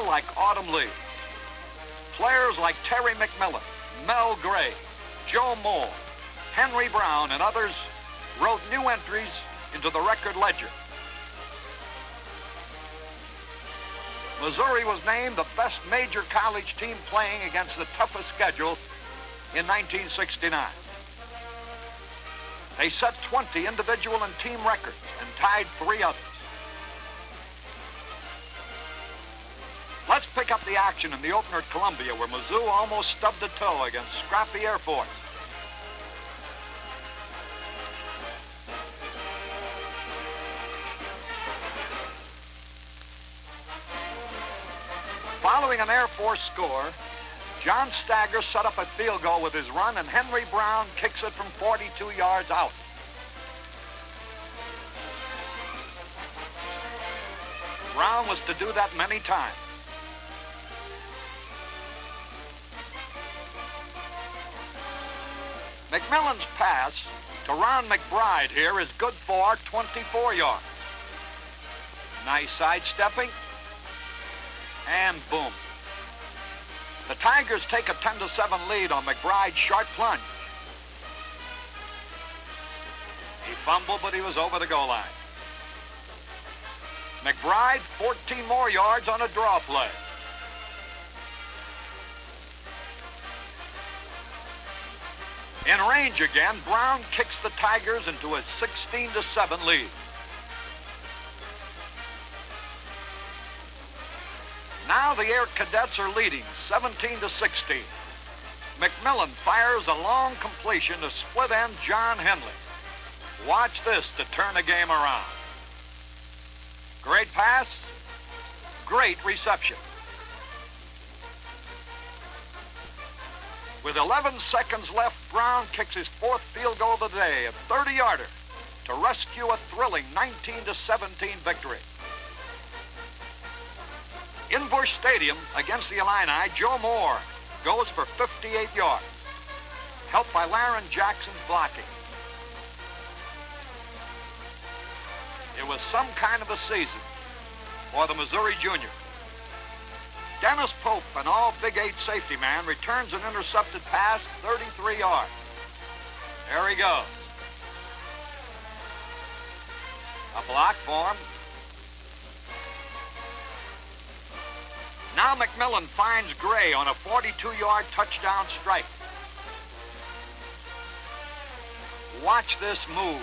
like autumn leaves. Players like Terry McMillan, Mel Gray, Joe Moore, Henry Brown, and others wrote new entries into the record ledger. Missouri was named the best major college team playing against the toughest schedule in 1969. They set 20 individual and team records and tied 3 others. Let's pick up the action in the opener at Columbia, where Mizzou almost stubbed a toe against scrappy Air Force. Following an Air Force score, John Stagger set up a field goal with his run, and Henry Brown kicks it from 42 yards out. Brown was to do that many times. McMillan's pass to Ron McBride here is good for 24 yards. Nice sidestepping, and boom. The Tigers take a 10-7 lead on McBride's sharp plunge. He fumbled, but he was over the goal line. McBride, 14 more yards on a draw play. In range again, Brown kicks the Tigers into a 16-7 lead. Now the Air Cadets are leading 17-16. McMillan fires a long completion to split end John Henley. Watch this to turn the game around. Great pass, great reception. With 11 seconds left, Brown kicks his 4th field goal of the day, a 30-yarder, to rescue a thrilling 19-17 victory. In Busch Stadium against the Illini, Joe Moore goes for 58 yards, helped by Laren Jackson's blocking. It was some kind of a season for the Missouri junior. Dennis Pope, an all Big 8 safety man, returns an intercepted pass 33 yards. There he goes. A block for him. Now McMillan finds Gray on a 42-yard touchdown strike. Watch this move.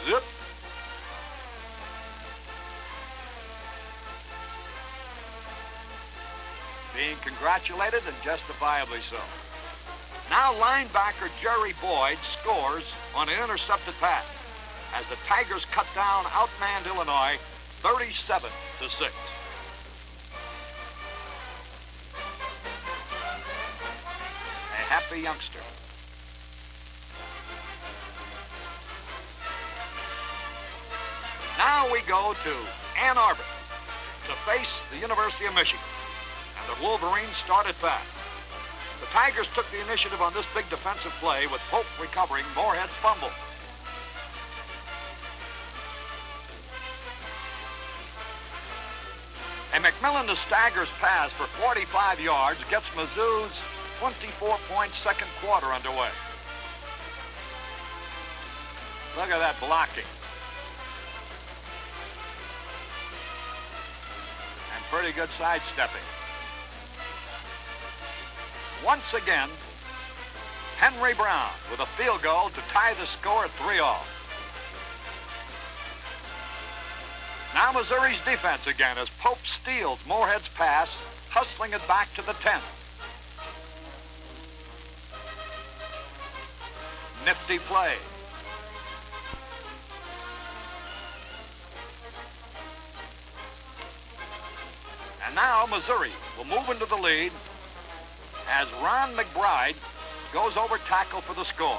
Zip. Being congratulated, and justifiably so. Now linebacker Jerry Boyd scores on an intercepted pass as the Tigers cut down outmanned Illinois 37-6. A happy youngster. Now we go to Ann Arbor to face the University of Michigan. And the Wolverines started fast. The Tigers took the initiative on this big defensive play with Pope recovering Moorhead's fumble. And McMillan to Stagger's pass for 45 yards gets Mizzou's 24-point second quarter underway. Look at that blocking. And pretty good sidestepping. Once again, Henry Brown with a field goal to tie the score at 3-all. Now Missouri's defense again as Pope steals Moorhead's pass, hustling it back to the 10. Nifty play. And now Missouri will move into the lead as Ron McBride goes over tackle for the score.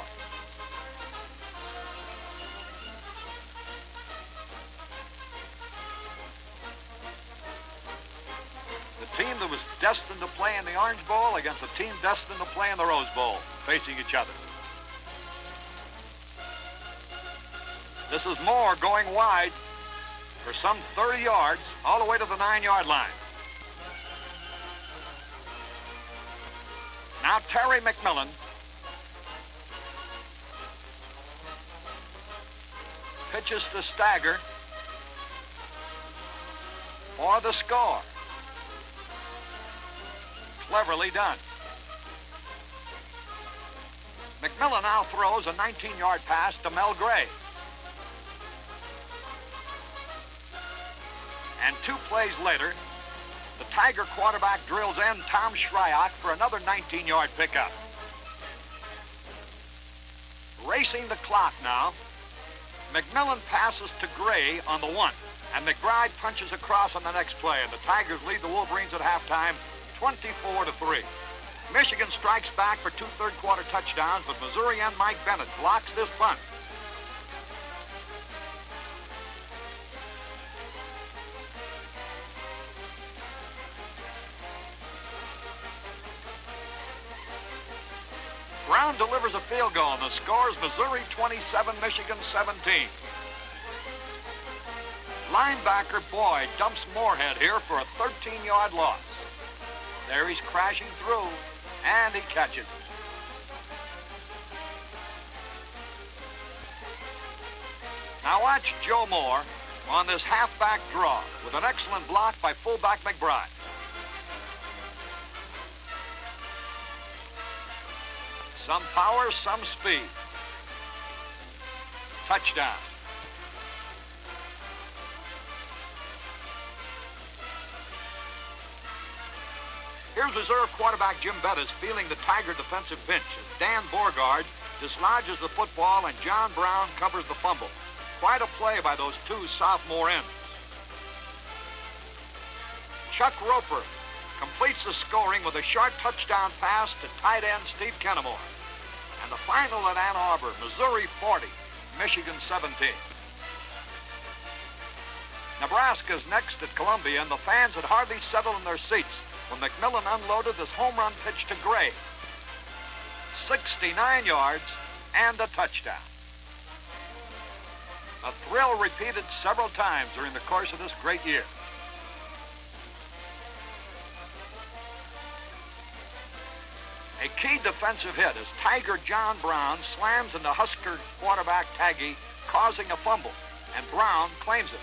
The team that was destined to play in the Orange Bowl against a team destined to play in the Rose Bowl, facing each other. This is Moore going wide for some 30 yards all the way to the 9-yard line. Now Terry McMillan pitches to Stagger for the score. Cleverly done. McMillan now throws a 19-yard pass to Mel Gray. And 2 plays later, the Tiger quarterback drills in Tom Shryock for another 19-yard pickup. Racing the clock now, McMillan passes to Gray on the 1, and McBride punches across on the next play, and the Tigers lead the Wolverines at halftime 24-3. Michigan strikes back for 2 third-quarter touchdowns, but Missouri and Mike Bennett blocks this punt. Brown delivers a field goal, and the score is Missouri 27, Michigan 17. Linebacker Boyd dumps Moorhead here for a 13-yard loss. There he's crashing through, and he catches it. Now watch Joe Moore on this halfback draw with an excellent block by fullback McBride. Some power, some speed. Touchdown. Here's reserve quarterback Jim Bettis feeling the Tiger defensive pinch as Dan Borgard dislodges the football and John Brown covers the fumble. Quite a play by those 2 sophomore ends. Chuck Roper completes the scoring with a short touchdown pass to tight end Steve Kennemore. And the final at Ann Arbor, Missouri 40, Michigan 17. Nebraska's next at Columbia, and the fans had hardly settled in their seats when McMillan unloaded this home run pitch to Gray. 69 yards and a touchdown. A thrill repeated several times during the course of this great year. A key defensive hit as Tiger John Brown slams into Husker quarterback Taggy, causing a fumble, and Brown claims it.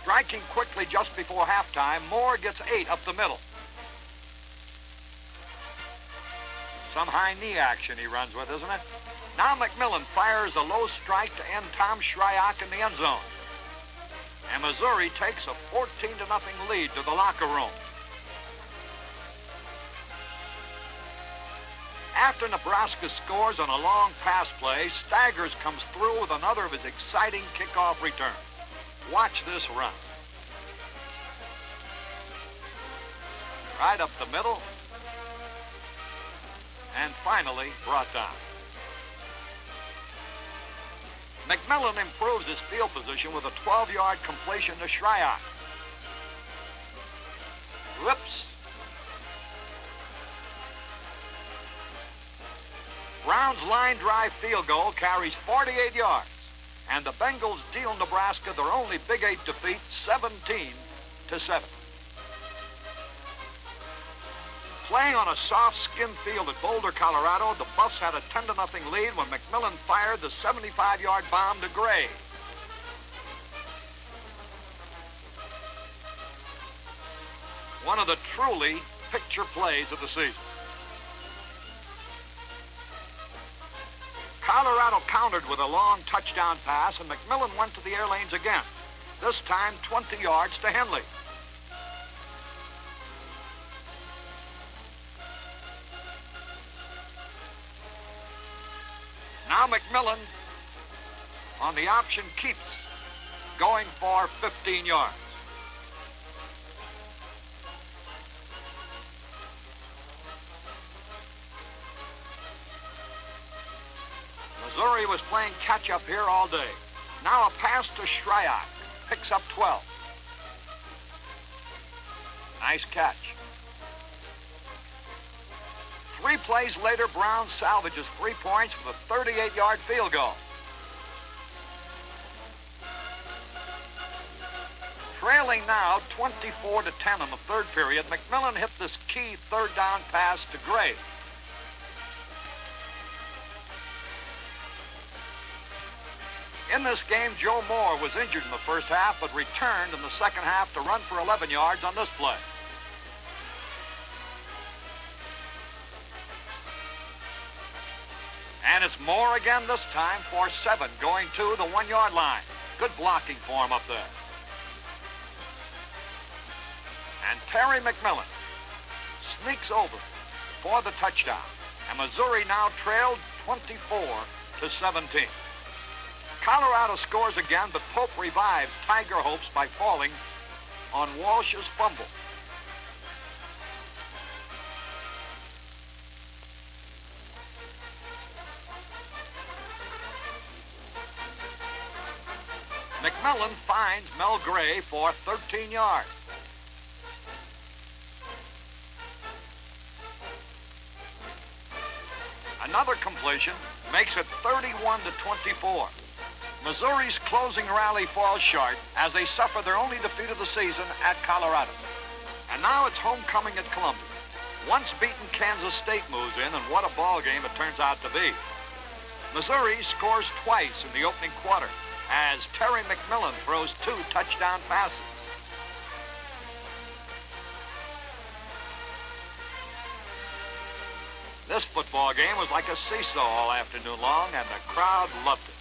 Striking quickly just before halftime, Moore gets 8 up the middle. Some high knee action he runs with, isn't it? Now McMillan fires a low strike to end Tom Shryock in the end zone. And Missouri takes a 14-0 lead to the locker room. After Nebraska scores on a long pass play, Staggers comes through with another of his exciting kickoff returns. Watch this run. Right up the middle. And finally brought down. McMillan improves his field position with a 12-yard completion to Shryock. Whoops. Brown's line drive field goal carries 48 yards, and the Bengals deal Nebraska their only Big 8 defeat, 17-7. Playing on a soft skin field at Boulder, Colorado, the Buffs had a 10-0 lead when McMillan fired the 75-yard bomb to Gray. One of the truly picture plays of the season. Colorado countered with a long touchdown pass, and McMillan went to the air lanes again, this time 20 yards to Henley. Now McMillan on the option keeps going for 15 yards. Missouri was playing catch-up here all day. Now a pass to Shryock. Picks up 12. Nice catch. 3 plays later, Brown salvages 3 points with a 38-yard field goal. Trailing Trailing now 24-10 in the third period, McMillan hit this key third down pass to Gray. In this game, Joe Moore was injured in the first half, but returned in the second half to run for 11 yards on this play. And it's Moore again this time for 7, going to the 1-yard line. Good blocking for him up there. And Terry McMillan sneaks over for the touchdown. And Missouri now trailed 24-17. Colorado scores again, but Pope revives Tiger hopes by falling on Walsh's fumble. McMillan finds Mel Gray for 13 yards. Another completion makes it 31-24. Missouri's closing rally falls short as they suffer their only defeat of the season at Colorado. And now it's homecoming at Columbia. Once beaten Kansas State moves in, and what a ball game it turns out to be. Missouri scores twice in the opening quarter as Terry McMillan throws 2 touchdown passes. This football game was like a seesaw all afternoon long, and the crowd loved it.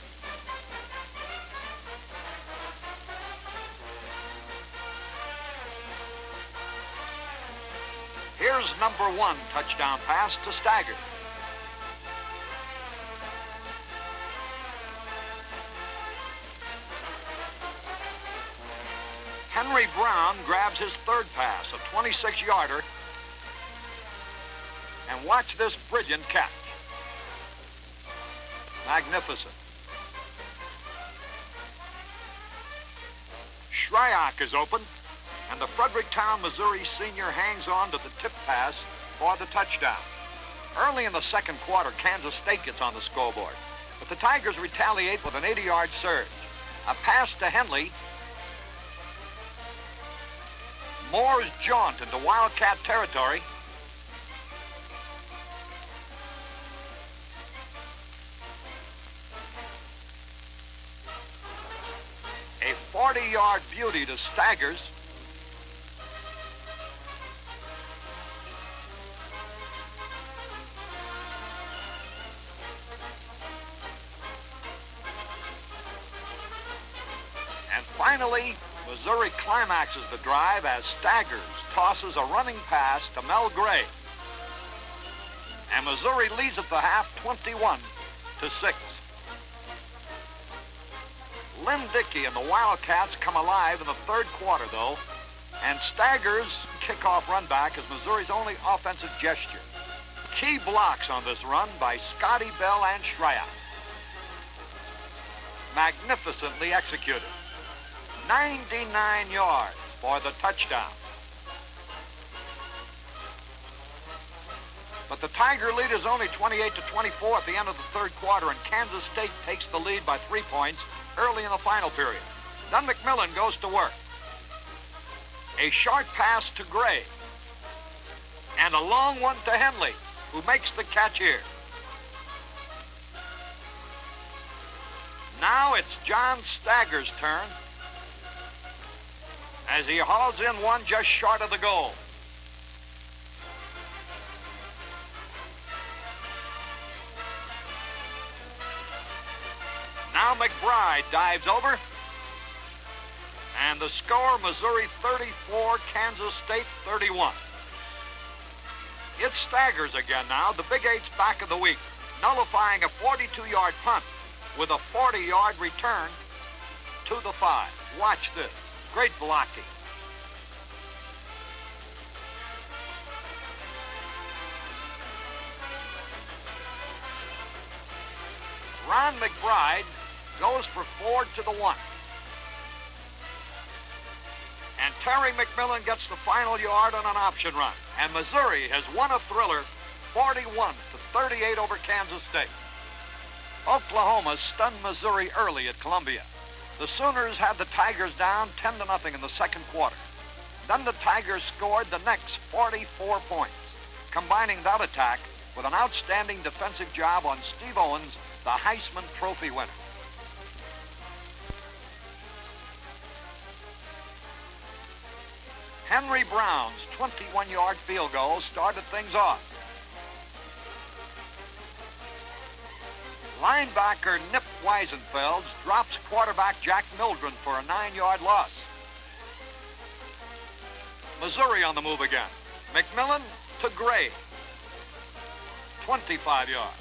Here's number 1 touchdown pass to Staggers. Henry Brown grabs his third pass, a 26-yarder. And watch this brilliant catch. Magnificent. Shryock is open, and the Fredericktown, Missouri senior hangs on to the tip pass for the touchdown. Early in the second quarter, Kansas State gets on the scoreboard, but the Tigers retaliate with an 80-yard surge. A pass to Henley. Moore's jaunt into Wildcat territory. A 40-yard beauty to Staggers. And finally, Missouri climaxes the drive as Staggers tosses a running pass to Mel Gray. And Missouri leads at the half 21-6. Lynn Dickey and the Wildcats come alive in the third quarter, though, and Staggers' kickoff run back is Missouri's only offensive gesture. Key blocks on this run by Scotty Bell and Shryock. Magnificently executed. 99 yards for the touchdown. But the Tiger lead is only 28-24 at the end of the third quarter, and Kansas State takes the lead by 3 points early in the final period. Then McMillan goes to work. A short pass to Gray. And a long one to Henley, who makes the catch here. Now it's John Staggers' turn as he hauls in one just short of the goal. Now McBride dives over. And the score, Missouri 34, Kansas State 31. It's Staggers again now, the Big Eight's back of the week, nullifying a 42-yard punt with a 40-yard return to the 5. Watch this. Great blocking. Ron McBride goes for 4 to the 1. And Terry McMillan gets the final yard on an option run. And Missouri has won a thriller 41-38 over Kansas State. Oklahoma stunned Missouri early at Columbia. The Sooners had the Tigers down 10-0 in the second quarter. Then the Tigers scored the next 44 points, combining that attack with an outstanding defensive job on Steve Owens, the Heisman Trophy winner. Henry Brown's 21-yard field goal started things off. Linebacker Nip Weisenfelds drops quarterback Jack Mildren for a 9-yard loss. Missouri on the move again. McMillan to Gray. 25 yards.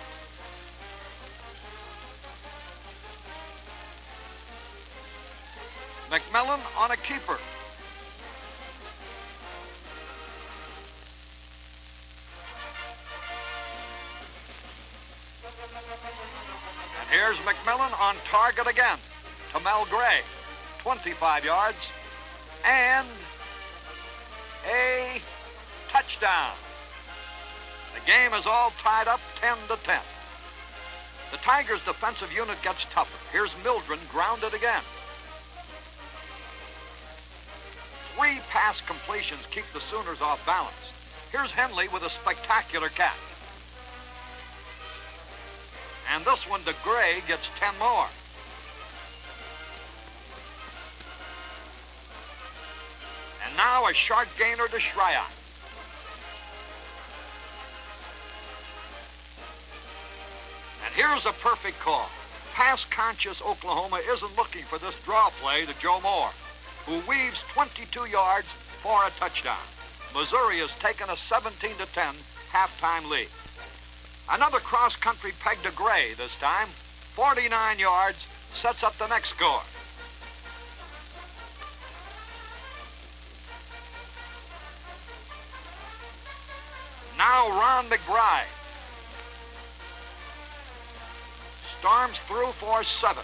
McMillan on a keeper. And here's McMillan on target again to Mel Gray. 25 yards. And a touchdown. The game is all tied up 10-10. The Tigers' defensive unit gets tougher. Here's Mildren grounded again. 3 pass completions keep the Sooners off balance. Here's Henley with a spectacular catch. And this one to Gray gets 10 more. And now a sharp gainer to Shryock. And here's a perfect call. Pass-conscious Oklahoma isn't looking for this draw play to Joe Moore, who weaves 22 yards for a touchdown. Missouri has taken a 17-10 halftime lead. Another cross-country peg to Gray this time. 49 yards sets up the next score. Now Ron McBride storms through for 7.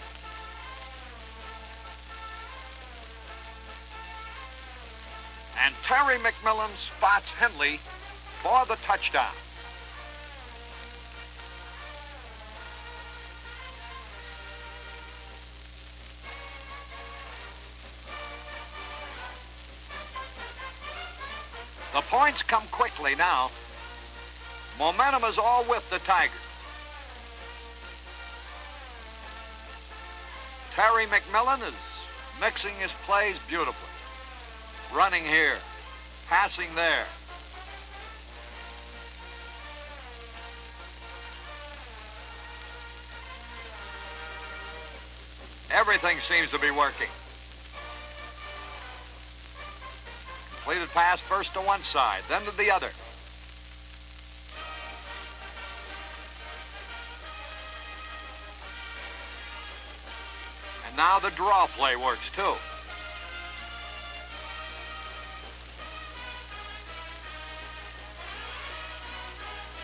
And Terry McMillan spots Henley for the touchdown. The points come quickly now. Momentum is all with the Tigers. Terry McMillan is mixing his plays beautifully. Running here, passing there. Everything seems to be working. Completed pass first to one side, then to the other. And now the draw play works too.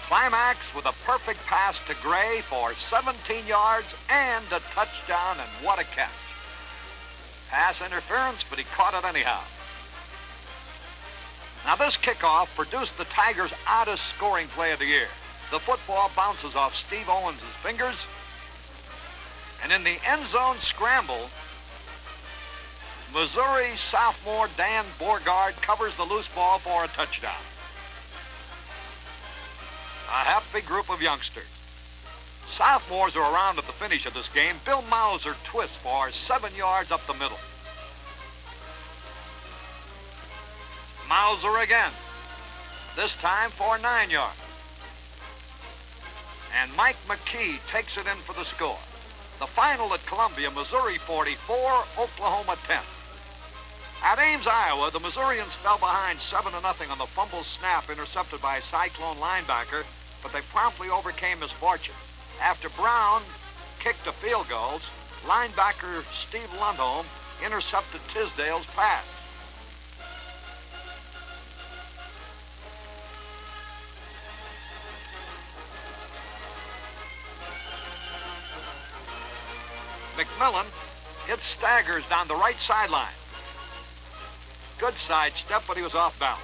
Climax with a perfect pass to Gray for 17 yards and a touchdown, and what a catch. Pass interference, but he caught it anyhow. Now this kickoff produced the Tigers' oddest scoring play of the year. The football bounces off Steve Owens' fingers, and in the end zone scramble, Missouri sophomore Dan Borgard covers the loose ball for a touchdown. A happy group of youngsters. Sophomores are around at the finish of this game. Bill Mauser twists for 7 yards up the middle. Mauser again, this time for 9 yards. And Mike McKee takes it in for the score. The final at Columbia, Missouri 44, Oklahoma 10. At Ames, Iowa, the Missourians fell behind 7-0 on the fumble snap intercepted by a Cyclone linebacker, but they promptly overcame misfortune. After Brown kicked the field goals, linebacker Steve Lundholm intercepted Tisdale's pass. McMillan hit Staggers down the right sideline. Good sidestep, but he was off balance.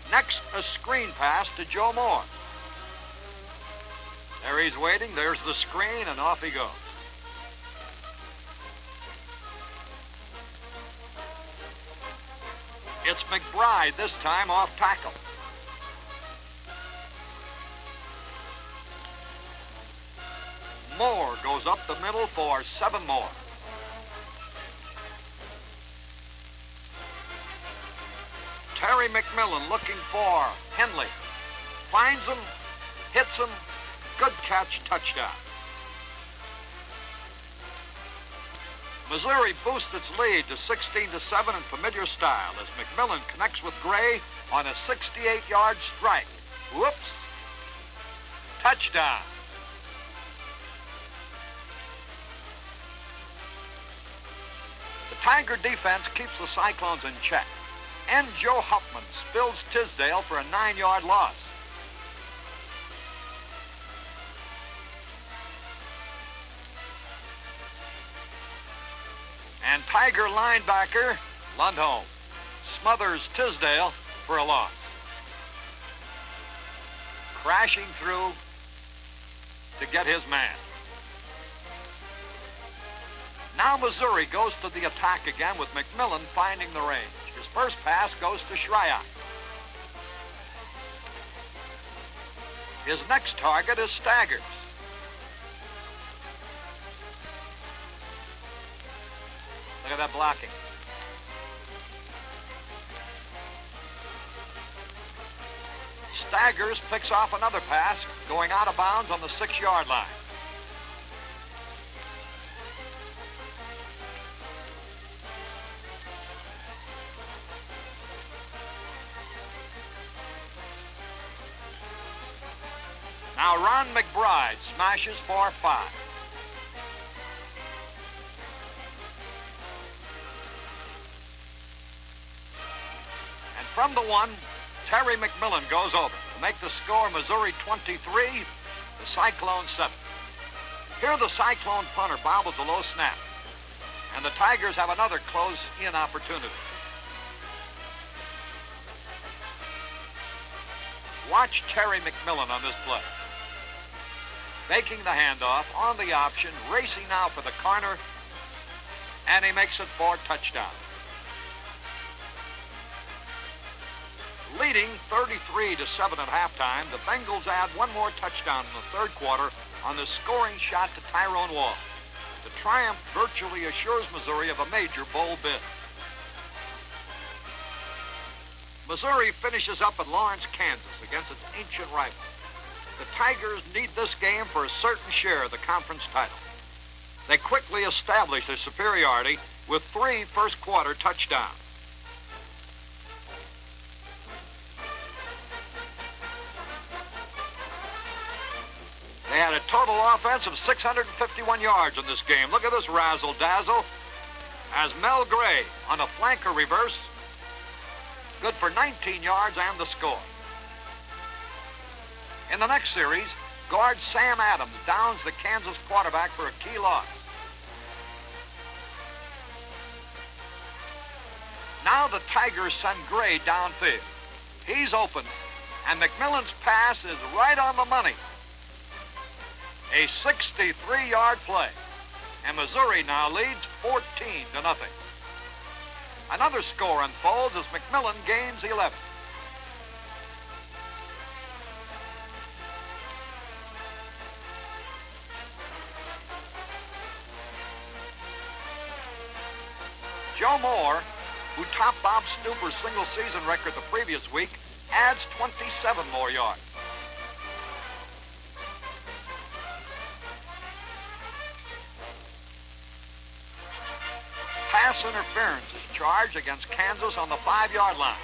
Next, a screen pass to Joe Moore. There he's waiting. There's the screen, and off he goes. It's McBride this time off tackle. Moore goes up the middle for 7 more. Terry McMillan looking for Henley. Finds him, hits him, good catch, touchdown. Missouri boosts its lead to 16-7 in familiar style as McMillan connects with Gray on a 68-yard strike. Whoops. Touchdown. The Tiger defense keeps the Cyclones in check. And Joe Huffman spills Tisdale for a 9-yard loss. And Tiger linebacker Lundholm smothers Tisdale for a loss. Crashing through to get his man. Now Missouri goes to the attack again with McMillan finding the range. His first pass goes to Shryock. His next target is Staggers. Look at that blocking. Staggers picks off another pass, going out of bounds on the 6-yard line. Now Ron McBride smashes for 5. And from the 1, Terry McMillan goes over to make the score Missouri 23, the Cyclones 7. Here the Cyclone punter bobbles a low snap, and the Tigers have another close-in opportunity. Watch Terry McMillan on this play. Faking the handoff on the option, racing now for the corner, and he makes it for touchdown. Leading 33-7 at halftime, the Bengals add one more touchdown in the third quarter on the scoring shot to Tyrone Wall. The triumph virtually assures Missouri of a major bowl bid. Missouri finishes up at Lawrence, Kansas against its ancient rival. The Tigers need this game for a certain share of the conference title. They quickly establish their superiority with 3 first-quarter touchdowns. They had a total offense of 651 yards in this game. Look at this razzle-dazzle as Mel Gray on a flanker reverse, good for 19 yards and the score. In the next series, guard Sam Adams downs the Kansas quarterback for a key loss. Now the Tigers send Gray downfield. He's open, and McMillan's pass is right on the money. A 63-yard play, and Missouri now leads 14-0. Another score unfolds as McMillan gains 11. Joe Moore, who topped Bob Stuper's single-season record the previous week, adds 27 more yards. Pass interference is charged against Kansas on the 5-yard line.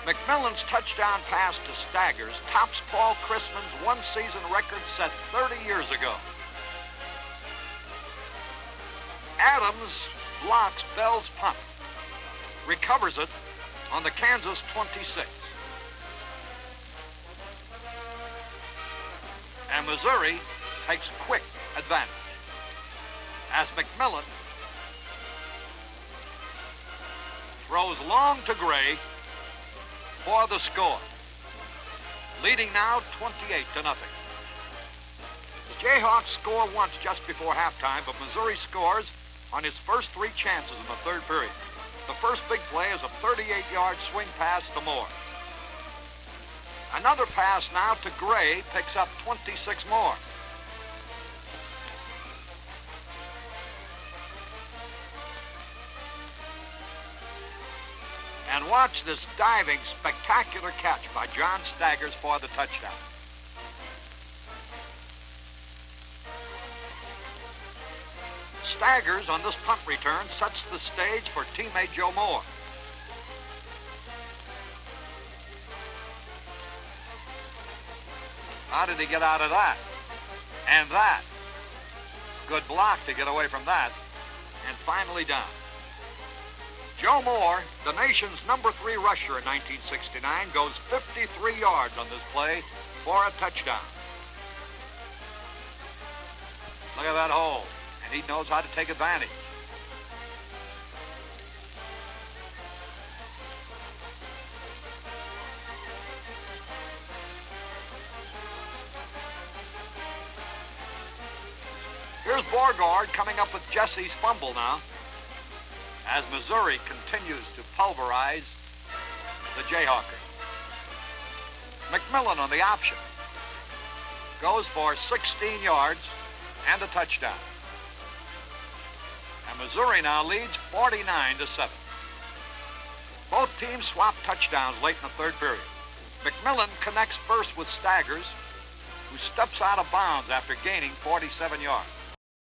McMillan's touchdown pass to Staggers tops Paul Chrisman's one-season record set 30 years ago. Adams blocks Bell's punt, recovers it on the Kansas 26. And Missouri takes quick advantage as McMillan throws long to Gray for the score, leading now 28-0. The Jayhawks score once just before halftime, but Missouri scores on his first 3 chances in the third period. The first big play is a 38-yard swing pass to Moore. Another pass now to Gray picks up 26 more. And watch this diving, spectacular catch by John Staggers for the touchdown. Staggers on this punt return sets the stage for teammate Joe Moore. How did he get out of that? And that. Good block to get away from that. And finally down. Joe Moore, the nation's number 3 rusher in 1969, goes 53 yards on this play for a touchdown. Look at that hole. And he knows how to take advantage. Here's Borgard coming up with Jesse's fumble now, as Missouri continues to pulverize the Jayhawkers. McMillan on the option goes for 16 yards and a touchdown. And Missouri now leads 49-7. Both teams swap touchdowns late in the third period. McMillan connects first with Staggers, who steps out of bounds after gaining 47 yards.